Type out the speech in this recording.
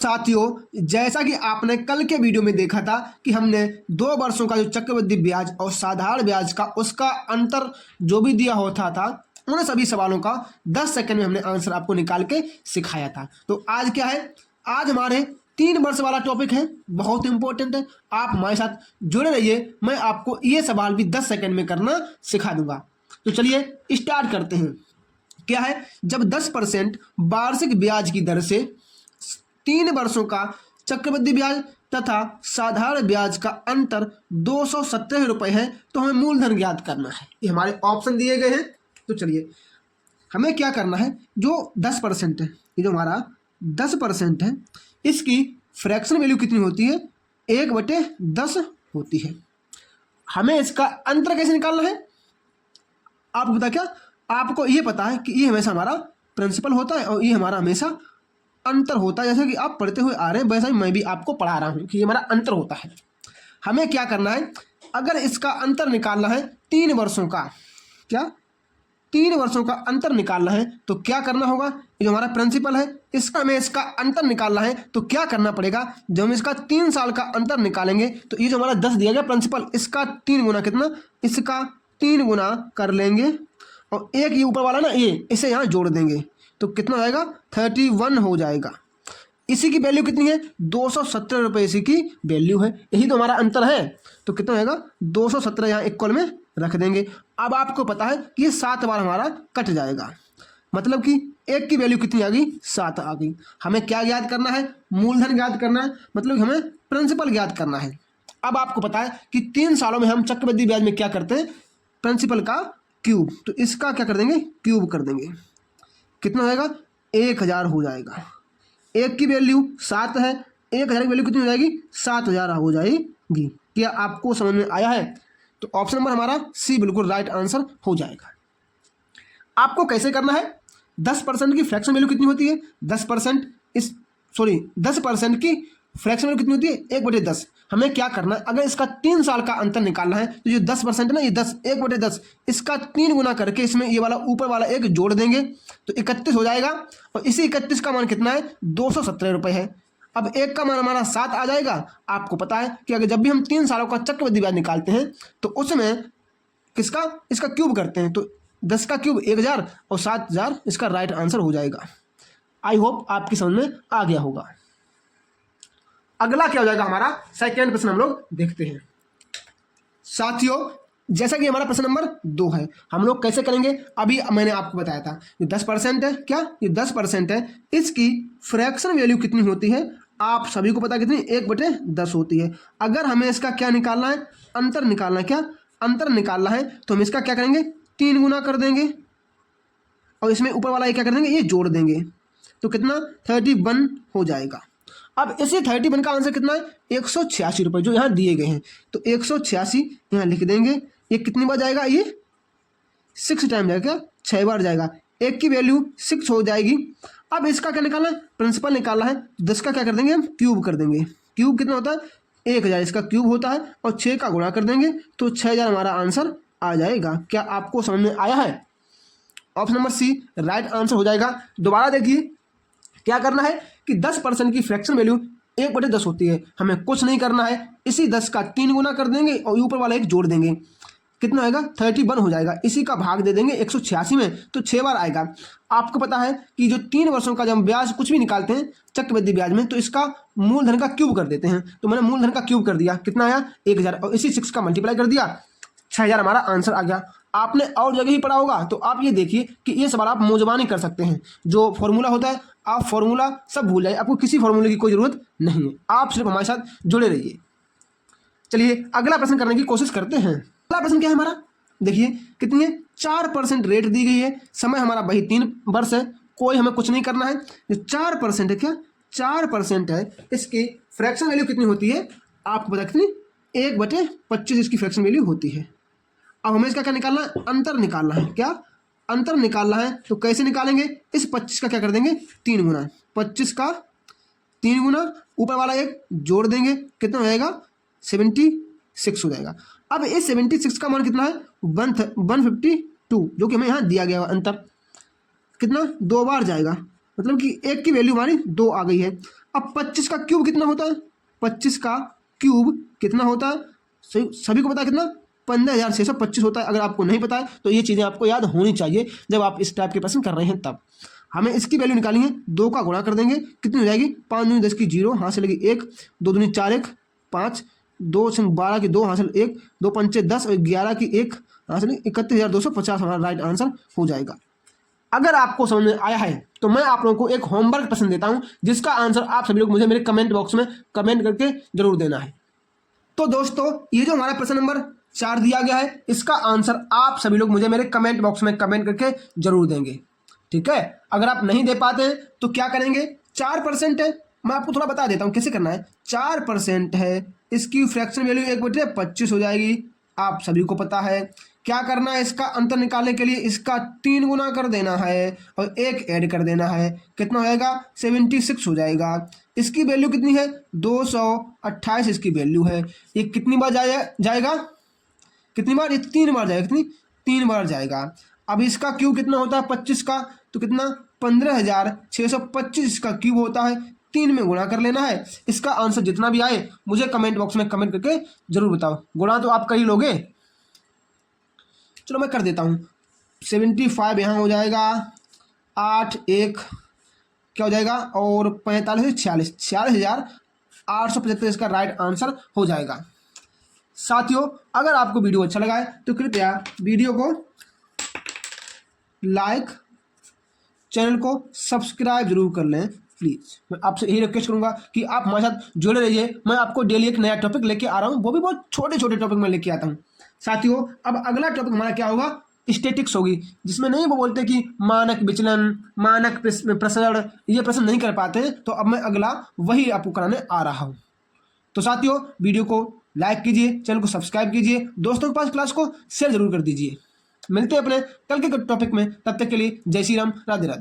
साथियों, जैसा कि आपने कल के वीडियो में देखा था कि हमने 2 वर्षों का जो चक्रवृद्धि ब्याज और साधारण ब्याज का उसका अंतर जो भी दिया होता था उन सभी सवालों का 10 सेकंड में हमने आंसर आपको निकाल के सिखाया था। तो आज क्या है, आज हमारे 3 वर्ष वाला टॉपिक है, बहुत इंपॉर्टेंट है। आप हमारे साथ जुड़े रहिए, मैं आपको ये सवाल भी 10 सेकंड में करना सिखा दूंगा। तो चलिए स्टार्ट करते हैं। क्या है, जब 10% वार्षिक ब्याज की दर से 3 वर्षों का चक्रवृद्धि ब्याज तथा साधारण ब्याज का अंतर 217 रुपये है, तो हमें मूलधन ज्ञात करना है। ये हमारे ऑप्शन दिए गए हैं। तो चलिए हमें क्या करना है, जो 10% है, ये जो हमारा 10% है, इसकी फ्रैक्शन वैल्यू कितनी होती है, 1/10 होती है। हमें इसका अंतर कैसे निकालना है, आपको पता क्या, आपको ये पता है कि ये हमेशा हमारा प्रिंसिपल होता है और ये हमारा हमेशा अंतर होता है। जैसे कि आप पढ़ते हुए आ रहे हैं वैसा ही मैं भी आपको पढ़ा रहा हूँ कि ये हमारा अंतर होता है। हमें क्या करना है, अगर इसका अंतर निकालना है 3 वर्षों का, क्या 3 वर्षों का अंतर निकालना है तो क्या करना होगा, ये जो हमारा प्रिंसिपल है इसका हमें इसका अंतर निकालना है तो क्या करना पड़ेगा, जब हम इसका 3 साल का अंतर निकालेंगे तो ये जो हमारा 10 दिया गया प्रिंसिपल, इसका 3 गुना कितना, इसका 3 गुना कर लेंगे और एक ये ऊपर वाला ना ये, इसे यहाँ जोड़ देंगे तो कितना हो जाएगा, 31 हो जाएगा। इसी की वैल्यू कितनी है, 217 रुपये इसी की वैल्यू है। यही तो हमारा अंतर है, तो कितना होगा, 217 यहाँ इक्वल में रख देंगे। अब आपको पता है कि ये 7 बार हमारा कट जाएगा, मतलब कि एक की वैल्यू कितनी आ गई, 7 आ गई। हमें क्या ज्ञात करना है, मूलधन ज्ञात करना है, मतलब हमें प्रिंसिपल ज्ञात करना है। अब आपको पता है कि 3 सालों में हम चक्रवृद्धि ब्याज में क्या करते हैं, प्रिंसिपल का क्यूब, तो इसका क्या कर देंगे, क्यूब कर देंगे। कितना होएगा, 1000 हो जाएगा। एक की वैल्यू 7 है, 1000 की वैल्यू कितनी हो जाएगी, 7000 हो जाएगी। क्या आपको समझ में आया है, तो ऑप्शन नंबर हमारा सी बिल्कुल राइट आंसर हो जाएगा। आपको कैसे करना है, 10% की फ्रैक्शन वैल्यू कितनी होती है, 10% 10% की फ्रैक्शन वैल्यू कितनी होती है, 1/10। हमें क्या करना है, अगर इसका 3 साल का अंतर निकालना है तो ये 10% है ना, ये 1/10 इसका 3 गुना करके इसमें ये वाला ऊपर वाला एक जोड़ देंगे तो 31 हो जाएगा। और इसी 31 का मान कितना है, 217 रुपये है। अब एक का मान हमारा 7 आ जाएगा। आपको पता है कि अगर जब भी हम 3 सालों का चक्रवृद्धि ब्याज निकालते हैं तो उसमें किसका, इसका क्यूब करते हैं, तो 10 का क्यूब 1000 और 7000 इसका राइट आंसर हो जाएगा। आई होप आपकी समझ में आ गया होगा। अगला क्या हो जाएगा हमारा, सेकेंड प्रश्न हम लोग देखते हैं। साथियों, जैसा कि हमारा प्रश्न नंबर 2 है, हम लोग कैसे करेंगे, अभी मैंने आपको बताया था ये 10% है, क्या ये 10% है, इसकी फ्रैक्शन वैल्यू कितनी होती है, आप सभी को पता कितनी, 1/10 होती है। अगर हमें इसका क्या निकालना है, अंतर निकालना है, क्या अंतर निकालना है, तो हम इसका क्या करेंगे, 3 गुना कर देंगे और इसमें ऊपर वाला ये क्या कर देंगे, ये जोड़ देंगे तो कितना, 31 हो जाएगा। अब इसी 31 का आंसर कितना है, 186 रुपये जो यहाँ दिए गए हैं, तो 186 यहाँ लिख देंगे। ये कितनी बार जाएगा, ये 6 टाइम जाएगा, 6 बार जाएगा। एक की वैल्यू 6 हो जाएगी। अब इसका क्या निकालना है, प्रिंसिपल निकालना है, 10 का क्या कर देंगे हम, क्यूब कर देंगे। क्यूब कितना होता है, 1000 इसका क्यूब होता है और 6 का गुणा कर देंगे तो 6000 हमारा आंसर आ जाएगा। क्या आपको समझ में आया है, option number C right answer हो जाएगा। दोबारा देखिए क्या करना है कि 10% की फ्रैक्शन वैल्यू 1/10 होती है, हमें कुछ नहीं करना है, इसी 10 का 3 गुना कर देंगे और ऊपर वाला एक जोड़ देंगे, कितना आएगा, 31 हो जाएगा। इसी का भाग दे देंगे 186 में तो 6 बार आएगा। आपको पता है कि जो 3 वर्षों का जब हम ब्याज कुछ भी निकालते हैं चक्रवृद्धि ब्याज में तो इसका मूलधन का क्यूब कर देते हैं, तो मैंने मूलधन का क्यूब कर दिया, कितना आया, 1000 और इसी 6 का मल्टीप्लाई कर दिया, 6000 हमारा आंसर आ गया। आपने और जगह ही पढ़ा होगा तो आप ये देखिए कि ये सवाल आप मौजबानी कर सकते हैं। जो फॉर्मूला होता है आप फॉर्मूला सब भूल जाइए, आपको किसी फॉर्मूले की कोई ज़रूरत नहीं है, आप सिर्फ हमारे साथ जुड़े रहिए। चलिए अगला प्रश्न करने की कोशिश करते हैं। अगला प्रश्न क्या है हमारा, देखिए कितनी है, 4% रेट दी गई है, समय हमारा वही 3 वर्ष है, कोई हमें कुछ नहीं करना है। जो 4% है, क्या 4% है, इसकी फ्रैक्शन वैल्यू कितनी होती है, आपको पता कितनी, 1/25 इसकी फ्रैक्शन वैल्यू होती है। अब हमें इसका क्या निकालना है, अंतर निकालना है, क्या अंतर निकालना है, तो कैसे निकालेंगे, इस 25 का क्या कर देंगे, 3 गुना, 25 का 3 गुना ऊपर वाला एक जोड़ देंगे, कितना हो जाएगा, 76 हो जाएगा। अब इस 76 का मान कितना है, 152 जो कि हमें यहाँ दिया गया अंतर, कितना 2 बार जाएगा, मतलब कि एक की वैल्यू हमारी 2 आ गई है। अब 25 का क्यूब कितना होता है? 25 का क्यूब कितना होता है? सभी को पता है कितना? 15,625 होता है। अगर आपको नहीं पता है तो ये चीज़ें आपको याद होनी चाहिए जब आप इस टाइप के प्रश्न कर रहे हैं तब। हमें इसकी वैल्यू निकालनी है, 2 का गुणा कर देंगे, कितनी हो जाएगी? 5 दूनी 10 की 0, हाथ से लगी 1, 2 दूनी 4, 1 5, 2 से 12 की 2, हाथ से 1, 2 पंचे 10 और 11 की 1, हाथ से 31,250 हमारा राइट आंसर हो जाएगा। अगर आपको समझ में आया है तो मैं आप लोगों को एक होमवर्क प्रश्न देता हूं जिसका आंसर आप सभी लोग मुझे मेरे कमेंट बॉक्स में कमेंट करके जरूर देना है। तो दोस्तों ये जो हमारा प्रश्न नंबर 4 दिया गया है इसका आंसर आप सभी लोग मुझे मेरे कमेंट बॉक्स में कमेंट करके जरूर देंगे, ठीक है। अगर आप नहीं दे पाते हैं तो क्या करेंगे? 4% है, मैं आपको थोड़ा बता देता हूं कैसे करना है। 4% है, इसकी फ्रैक्शन वैल्यू 1/25 हो जाएगी, आप सभी को पता है। क्या करना है? इसका अंतर निकालने के लिए इसका 3 गुना कर देना है और 1 ऐड कर देना है, कितना हो जाएगा? 76 हो जाएगा। इसकी वैल्यू कितनी है? 228 इसकी वैल्यू है। ये कितनी बार जाएगा? कितनी बार? ये 3 बार जाएगा। कितनी? 3 बार जाएगा। अब इसका क्यूब कितना होता है 25 का? तो कितना? 15,625 इसका क्यूब होता है। 3 में गुणा कर लेना है। इसका आंसर जितना भी आए मुझे कमेंट बॉक्स में कमेंट करके जरूर बताओ। गुणा तो आप कर ही लोगे, चलो मैं कर देता हूँ। 75 यहाँ हो जाएगा, 8 1 क्या हो जाएगा? और 45 46, 46,875 इसका राइट आंसर हो जाएगा। साथियों अगर आपको वीडियो अच्छा लगा है तो कृपया वीडियो को लाइक, चैनल को सब्सक्राइब जरूर कर लें प्लीज़। मैं आपसे यही रिक्वेस्ट करूंगा कि आप हमारे साथ जुड़े रहिए। मैं आपको डेली एक नया टॉपिक लेके आ रहा हूं, वो भी बहुत छोटे छोटे टॉपिक में लेके आता हूं। साथियों अब अगला टॉपिक हमारा क्या होगा? स्टैटिक्स होगी, जिसमें नहीं वो बोलते कि मानक विचलन, मानक प्रसरण, ये प्रश्न नहीं कर पाते हैं, तो अब मैं अगला वही आपको कराने आ रहा हूँ। तो साथियों वीडियो को लाइक कीजिए, चैनल को सब्सक्राइब कीजिए, दोस्तों के पास क्लास को शेयर जरूर कर दीजिए। मिलते हैं अपने कल के टॉपिक में, तब तक के लिए जय श्री राम, राधे राधे।